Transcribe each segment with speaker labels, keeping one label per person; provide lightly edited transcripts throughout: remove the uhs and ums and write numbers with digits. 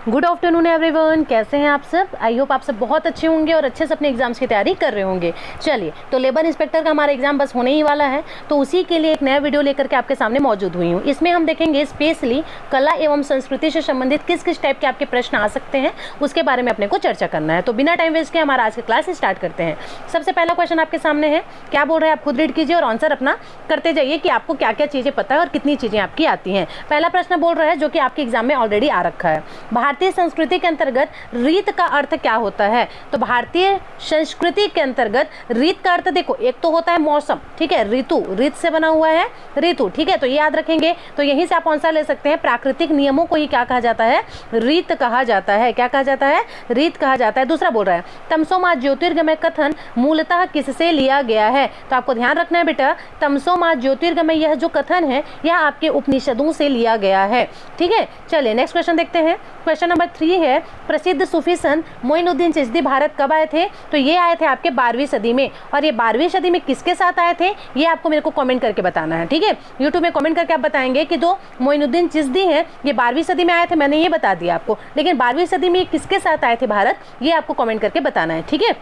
Speaker 1: Good afternoon everyone, कैसे हैं आप सब। आई होप आप सब बहुत अच्छे होंगे और अच्छे से अपने एग्जाम्स की तैयारी कर रहे होंगे। चलिए, तो लेबर इंस्पेक्टर का हमारा एग्जाम बस होने ही वाला है, तो उसी के लिए एक नया वीडियो लेकर के आपके सामने मौजूद हुई हूँ। इसमें हम देखेंगे स्पेशली कला एवं संस्कृति से संबंधित किस किस टाइप के आपके प्रश्न आ सकते हैं, उसके बारे में अपने को चर्चा करना है। तो बिना टाइम वेस्ट के हमारा आज का क्लास स्टार्ट करते हैं। सबसे पहला क्वेश्चन आपके सामने है, क्या बोल रहे हैं आप खुद रीड कीजिए और आंसर अपना करते जाइए कि आपको क्या क्या चीज़ें पता है और कितनी चीज़ें आपकी आती हैं। पहला प्रश्न बोल रहा है जो कि आपके एग्जाम में ऑलरेडी आ रखा है, भारतीय संस्कृति के अंतर्गत रीत का अर्थ क्या होता है। तो भारतीय संस्कृति के अंतर्गत रीत का अर्थ देखो, एक तो होता है मौसम, ठीक है, ऋतु, रीत से बना हुआ है ऋतु, ठीक है, तो ये याद रखेंगे। तो यहीं से आप आंसर ले सकते हैं, प्राकृतिक नियमों को ही क्या कहा जाता है, रीत कहा जाता है। क्या कहा जाता है, रीत कहा जाता है। दूसरा बोल रहा है तमसो मां ज्योतिर्गमय कथन मूलतः किससे लिया गया है। तो आपको ध्यान रखना है बेटा, तमसो मां ज्योतिर्गमय यह जो कथन है यह आपके उपनिषदों से लिया गया है, ठीक है। चलिए नेक्स्ट क्वेश्चन देखते हैं। क्वेश्चन नंबर 3 है, प्रसिद्ध सूफी संत मोइनुद्दीन चिश्ती भारत कब आए थे। तो ये आए थे आपके 12वीं सदी में, और ये 12वीं सदी में किसके साथ आए थे ये आपको मेरे को कमेंट करके बताना है, ठीक है। यूट्यूब में कमेंट करके आप बताएंगे कि जो मोइनुद्दीन चिश्ती हैं ये 12वीं सदी में आए थे, मैंने ये बता दिया आपको, लेकिन 12वीं सदी में किसके साथ आए थे भारत, ये आपको कमेंट करके बताना है, ठीक है।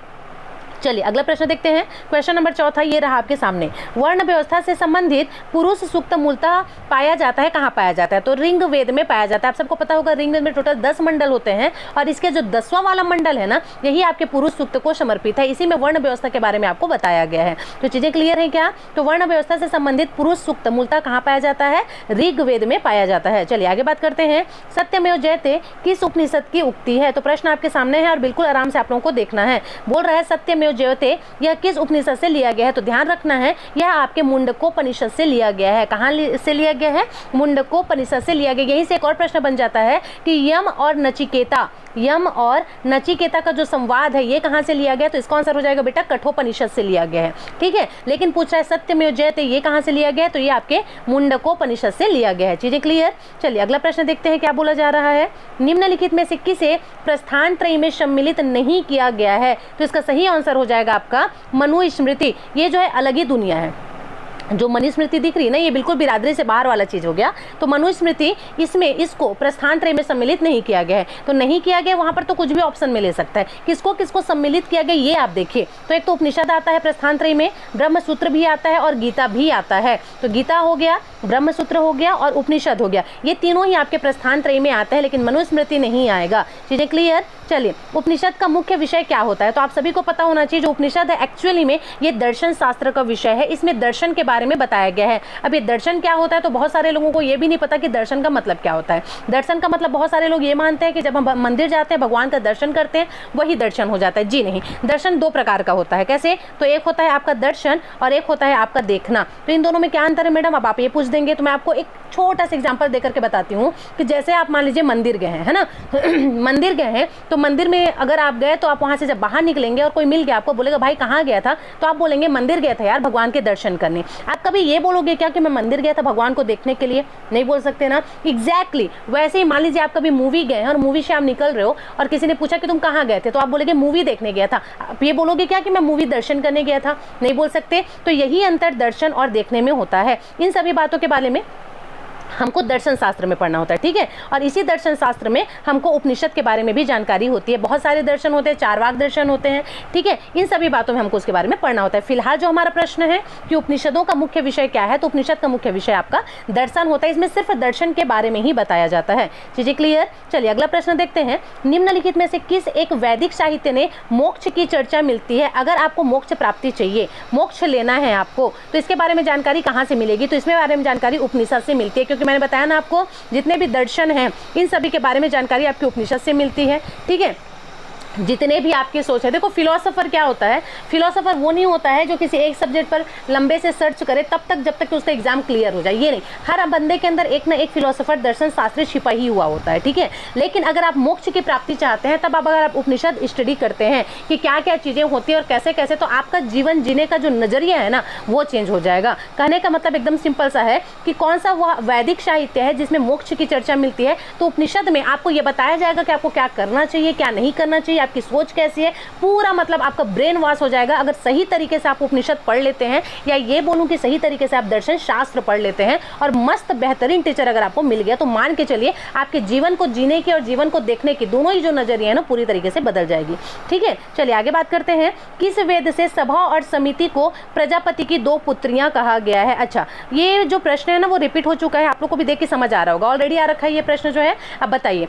Speaker 1: चलिए अगला प्रश्न देखते हैं। क्वेश्चन नंबर 4 ये रहा आपके सामने, वर्ण व्यवस्था से संबंधित पुरुष सूक्त मूलतः पाया जाता है, कहाँ पाया जाता है। तो ऋग वेद में पाया जाता है। आप सबको पता होगा ऋग वेद में टोटल 10 मंडल होते हैं, और इसके जो 10वां वाला मंडल है ना, यही आपके पुरुष सूक्त को समर्पित है। इसी में वर्ण व्यवस्था के बारे में आपको बताया गया है। तो चीजें क्लियर है क्या। तो वर्ण व्यवस्था से संबंधित पुरुष सूक्त मूलतः कहाँ पाया जाता है, ऋग वेद में पाया जाता है। चलिए आगे बात करते हैं। सत्यमेव जयते किस उपनिषद की उक्ति है। तो प्रश्न आपके सामने है और बिल्कुल आराम से आप लोगों को देखना है। बोल रहा है सत्यमेव जयते यह किस उपनिषद से लिया गया है। तो ध्यान रखना है यह आपके मुंडकोपनिषद से लिया गया है। कहाँ से लिया गया है, मुंडकोपनिषद से लिया गया। यहीं से एक और प्रश्न बन जाता है कि यम और नचिकेता का जो संवाद है ये कहाँ से लिया गया। तो इसका आंसर हो जाएगा बेटा कठोपनिषद से लिया गया है, ठीक है। लेकिन पूछ रहा है सत्यमेव जयते ये कहाँ से लिया गया है। तो ये आपके मुंडकोपनिषद से लिया गया है। चीजें क्लियर। चलिए अगला प्रश्न देखते हैं क्या बोला जा रहा है। निम्नलिखित में से किसे प्रस्थान त्रयी में सम्मिलित नहीं किया गया है। तो इसका सही आंसर हो जाएगा आपका मनुस्मृति। ये जो है अलग ही दुनिया है। जो मनुस्मृति दिख रही है ना, ये बिल्कुल बिरादरी से बाहर वाला चीज हो गया। तो मनुस्मृति इसमें इसको प्रस्थान त्रय में सम्मिलित नहीं किया गया है। तो नहीं किया गया, वहां पर तो कुछ भी ऑप्शन में ले सकता है। किसको किसको सम्मिलित किया गया ये आप देखिए। तो एक तो उपनिषद आता है प्रस्थान त्रय में, ब्रह्मसूत्र भी आता है और गीता भी आता है। तो गीता हो गया, ब्रह्मसूत्र हो गया और उपनिषद हो गया, ये तीनों ही आपके प्रस्थान त्रय में आते हैं, लेकिन मनुस्मृति नहीं आएगा। चीजें क्लियर। चलिए उपनिषद का मुख्य विषय क्या होता है। तो आप सभी को पता होना चाहिए जो उपनिषद है एक्चुअली में ये दर्शन शास्त्र का विषय है। इसमें दर्शन के बारे में बताया गया है। अब ये दर्शन क्या होता है, तो बहुत सारे लोगों को ये भी नहीं पता कि दर्शन का मतलब क्या होता है। दर्शन का मतलब बहुत सारे लोग ये मानते हैं कि जब हम मंदिर जाते हैं भगवान का दर्शन करते हैं वही दर्शन हो जाता है। जी नहीं, दर्शन 2 प्रकार का होता है। कैसे, तो एक होता है आपका दर्शन और एक होता है आपका देखना। तो इन दोनों में क्या अंतर है मैडम, अब आप ये पूछ देंगे तो मैं आपको एक छोटा सा एग्जाम्पल देकर के बताती हूँ कि जैसे आप मान लीजिए मंदिर गए हैं, है ना मंदिर गए हैं, तो मंदिर में अगर आप गए तो आप वहां से जब बाहर निकलेंगे और कोई मिल गया आपको, बोलेगा भाई कहाँ गया था, तो आप बोलेंगे मंदिर गया था यार भगवान के दर्शन करने। आप कभी ये बोलोगे क्या कि मैं मंदिर गया था भगवान को देखने के लिए, नहीं बोल सकते ना। एग्जैक्टली वैसे ही मान लीजिए आप कभी मूवी गए हैं और मूवी से आप निकल रहे हो और किसी ने पूछा कि तुम कहाँ गए थे, तो आप बोलेंगे मूवी देखने गया था। आप ये बोलोगे क्या कि मैं मूवी दर्शन करने गया था, नहीं बोल सकते। तो यही अंतर दर्शन और देखने में होता है। इन सभी बातों के बारे में हमको दर्शन शास्त्र में पढ़ना होता है, ठीक है। और इसी दर्शन शास्त्र में हमको उपनिषद के बारे में भी जानकारी होती है। बहुत सारे दर्शन होते हैं, 4 वाक दर्शन होते हैं, ठीक है। इन सभी बातों में हमको उसके बारे में पढ़ना होता है। फिलहाल जो हमारा प्रश्न है कि उपनिषदों का मुख्य विषय क्या है, तो उपनिषद का मुख्य विषय आपका दर्शन होता है। इसमें सिर्फ दर्शन के बारे में ही बताया जाता है। चीजें क्लियर। चलिए अगला प्रश्न देखते हैं। निम्नलिखित में से किस एक वैदिक साहित्य ने मोक्ष की चर्चा मिलती है। अगर आपको मोक्ष प्राप्ति चाहिए, मोक्ष लेना है आपको, तो इसके बारे में जानकारी कहाँ से मिलेगी। तो इसमें बारे में जानकारी उपनिषद से मिलती है, क्योंकि मैंने बताया ना आपको जितने भी दर्शन हैं इन सभी के बारे में जानकारी आपके उपनिषद से मिलती है, ठीक है। जितने भी आपकी सोच है, देखो फिलोसोफर क्या होता है, फिलोसोफर वो नहीं होता है जो किसी एक सब्जेक्ट पर लंबे से सर्च करे तब तक जब तक कि उसका एग्जाम क्लियर हो जाए, ये नहीं। हर बंदे के अंदर एक ना एक फिलोसोफर दर्शन शास्त्री छिपा ही हुआ होता है, ठीक है। लेकिन अगर आप मोक्ष की प्राप्ति चाहते हैं तब अगर आप उपनिषद स्टडी करते हैं कि क्या क्या चीजें होती है और कैसे कैसे, तो आपका जीवन जीने का जो नजरिया है ना वो चेंज हो जाएगा। कहने का मतलब एकदम सिंपल सा है कि कौन सा वह वैदिक साहित्य है जिसमें मोक्ष की चर्चा मिलती है, तो उपनिषद में आपको यह बताया जाएगा कि आपको क्या करना चाहिए क्या नहीं करना चाहिए, आपकी सोच कैसी है, पूरा मतलब आपका ब्रेन वॉश हो जाएगा अगर सही तरीके से आप उपनिषद पढ़ लेते हैं, या ये बोलूं कि सही तरीके से आप दर्शन शास्त्र पढ़ लेते हैं और मस्त बेहतरीन टीचर अगर आपको मिल गया तो मान के चलिए आपके जीवन को जीने की और जीवन को देखने की दोनों ही जो नजरिए है ना पूरी तरीके से बदल जाएगी। ठीक है, चलिए आगे बात करते हैं। किस वेद से सभा और समिति को प्रजापति की 2 पुत्रियां कहा गया है? अच्छा, ये जो प्रश्न है ना वो रिपीट हो चुका है, आप लोग को भी देख के समझ आ रहा होगा, ऑलरेडी आ रखा है ये प्रश्न जो है। अब बताइए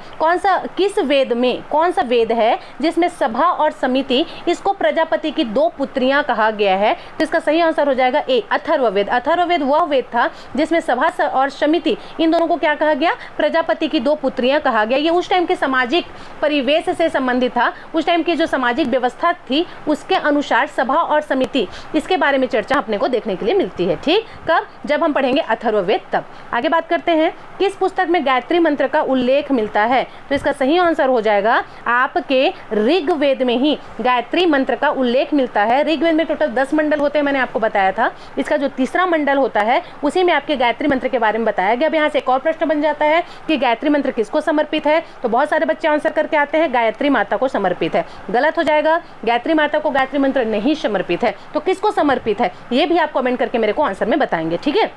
Speaker 1: किस वेद में कौन सा वेद है जिसमें सभा और समिति इसको प्रजापति की 2 पुत्रियां कहा गया है? तो इसका सही आंसर हो जाएगा ए, अथर्ववेद। अथर्ववेद वह वेद था जिसमें सभा और समिति इन दोनों को क्या कहा गया? प्रजापति की 2 पुत्रियां कहा गया। ये उस टाइम के सामाजिक परिवेश से संबंधित था, उस टाइम की जो सामाजिक व्यवस्था थी उसके अनुसार सभा और समिति, इसके बारे में चर्चा अपने को देखने के लिए मिलती है। ठीक, कब? जब हम पढ़ेंगे अथर्ववेद तब। आगे बात करते हैं, किस पुस्तक में गायत्री मंत्र का उल्लेख मिलता है? तो इसका सही आंसर हो जाएगा आपके ऋग्वेद में ही गायत्री मंत्र का उल्लेख मिलता है। ऋग्वेद में टोटल 10 मंडल होते हैं, मैंने आपको बताया था। इसका जो तीसरा मंडल होता है उसी में आपके गायत्री मंत्र के बारे में बताया गया। अब यहाँ से एक और प्रश्न बन जाता है कि गायत्री मंत्र किसको समर्पित है? तो बहुत सारे बच्चे आंसर करके आते हैं गायत्री माता को समर्पित है। गलत हो जाएगा, गायत्री माता को गायत्री मंत्र नहीं समर्पित है। तो किसको समर्पित है ये भी आप कमेंट करके मेरे को आंसर में बताएंगे। ठीक है,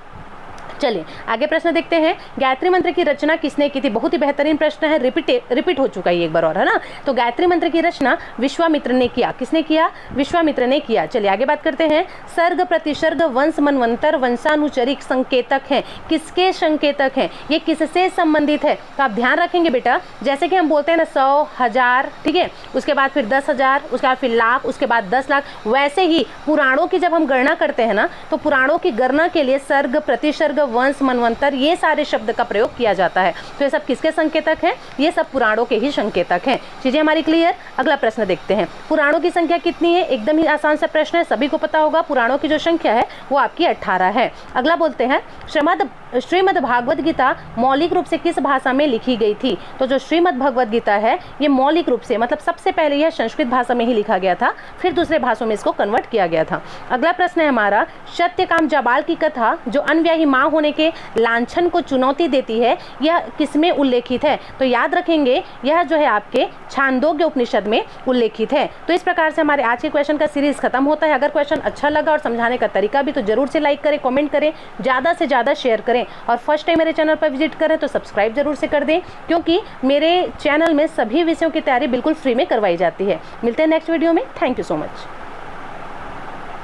Speaker 1: चलिए आगे प्रश्न देखते हैं। गायत्री मंत्र की रचना किसने की थी? बहुत ही बेहतरीन प्रश्न है, रिपीट हो चुका है एक बार और, है ना। तो गायत्री मंत्र की रचना विश्वामित्र ने किया। किसने किया? विश्वामित्र ने किया। चलिए आगे बात करते हैं। सर्ग, प्रतिसर्ग, वंश, मनवंतर, वंशानुचरिक संकेतक हैं, किसके संकेतक हैं? ये किससे संबंधित है? तो आप ध्यान रखेंगे बेटा, जैसे कि हम बोलते हैं ना 100, 1000, ठीक है, उसके बाद फिर 10,000, उसके बाद फिर लाख, उसके बाद 10 लाख, वैसे ही पुराणों की जब हम गणना करते हैं ना तो पुराणों की गणना के लिए सर्ग, प्रतिसर्ग, वंश, मनवंतर ये सारे शब्द का प्रयोग किया जाता है। तो ये सब किसके संकेतक हैं? ये सब पुराणों के ही संकेतक हैं। चीजें हमारी क्लियर? अगला प्रश्न देखते हैं। पुराणों की संख्या कितनी है? एकदम ही आसान सा प्रश्न है, सभी को पता होगा। पुराणों की जो संख्या है वो आपकी 18 है। अगला बोलते हैं, श्रीमद् भागवत गीता मौलिक रूप से किस भाषा में लिखी गई थी? तो जो श्रीमद् भगवत गीता है ये मौलिक रूप से मतलब सबसे पहले यह संस्कृत भाषा में ही लिखा गया था, फिर दूसरे भाषाओं में इसको कन्वर्ट किया गया था। अगला प्रश्न है हमारा, सत्यकाम जाबाल की कथा जो अनव्याही माँ होने के लांछन को चुनौती देती है, यह किसमें उल्लेखित है? तो याद रखेंगे यह जो है आपके छांदोग्य उपनिषद में उल्लेखित है। तो इस प्रकार से हमारे आज के क्वेश्चन का सीरीज खत्म होता है। अगर क्वेश्चन अच्छा लगा और समझाने का तरीका भी तो जरूर से लाइक करें, कमेंट करें, ज़्यादा से ज़्यादा शेयर करें, और फर्स्ट टाइम मेरे चैनल पर विजिट करें तो सब्सक्राइब जरूर से कर दें, क्योंकि मेरे चैनल में सभी विषयों की तैयारी बिल्कुल फ्री में करवाई जाती है। मिलते हैं नेक्स्ट वीडियो में। Thank you so much.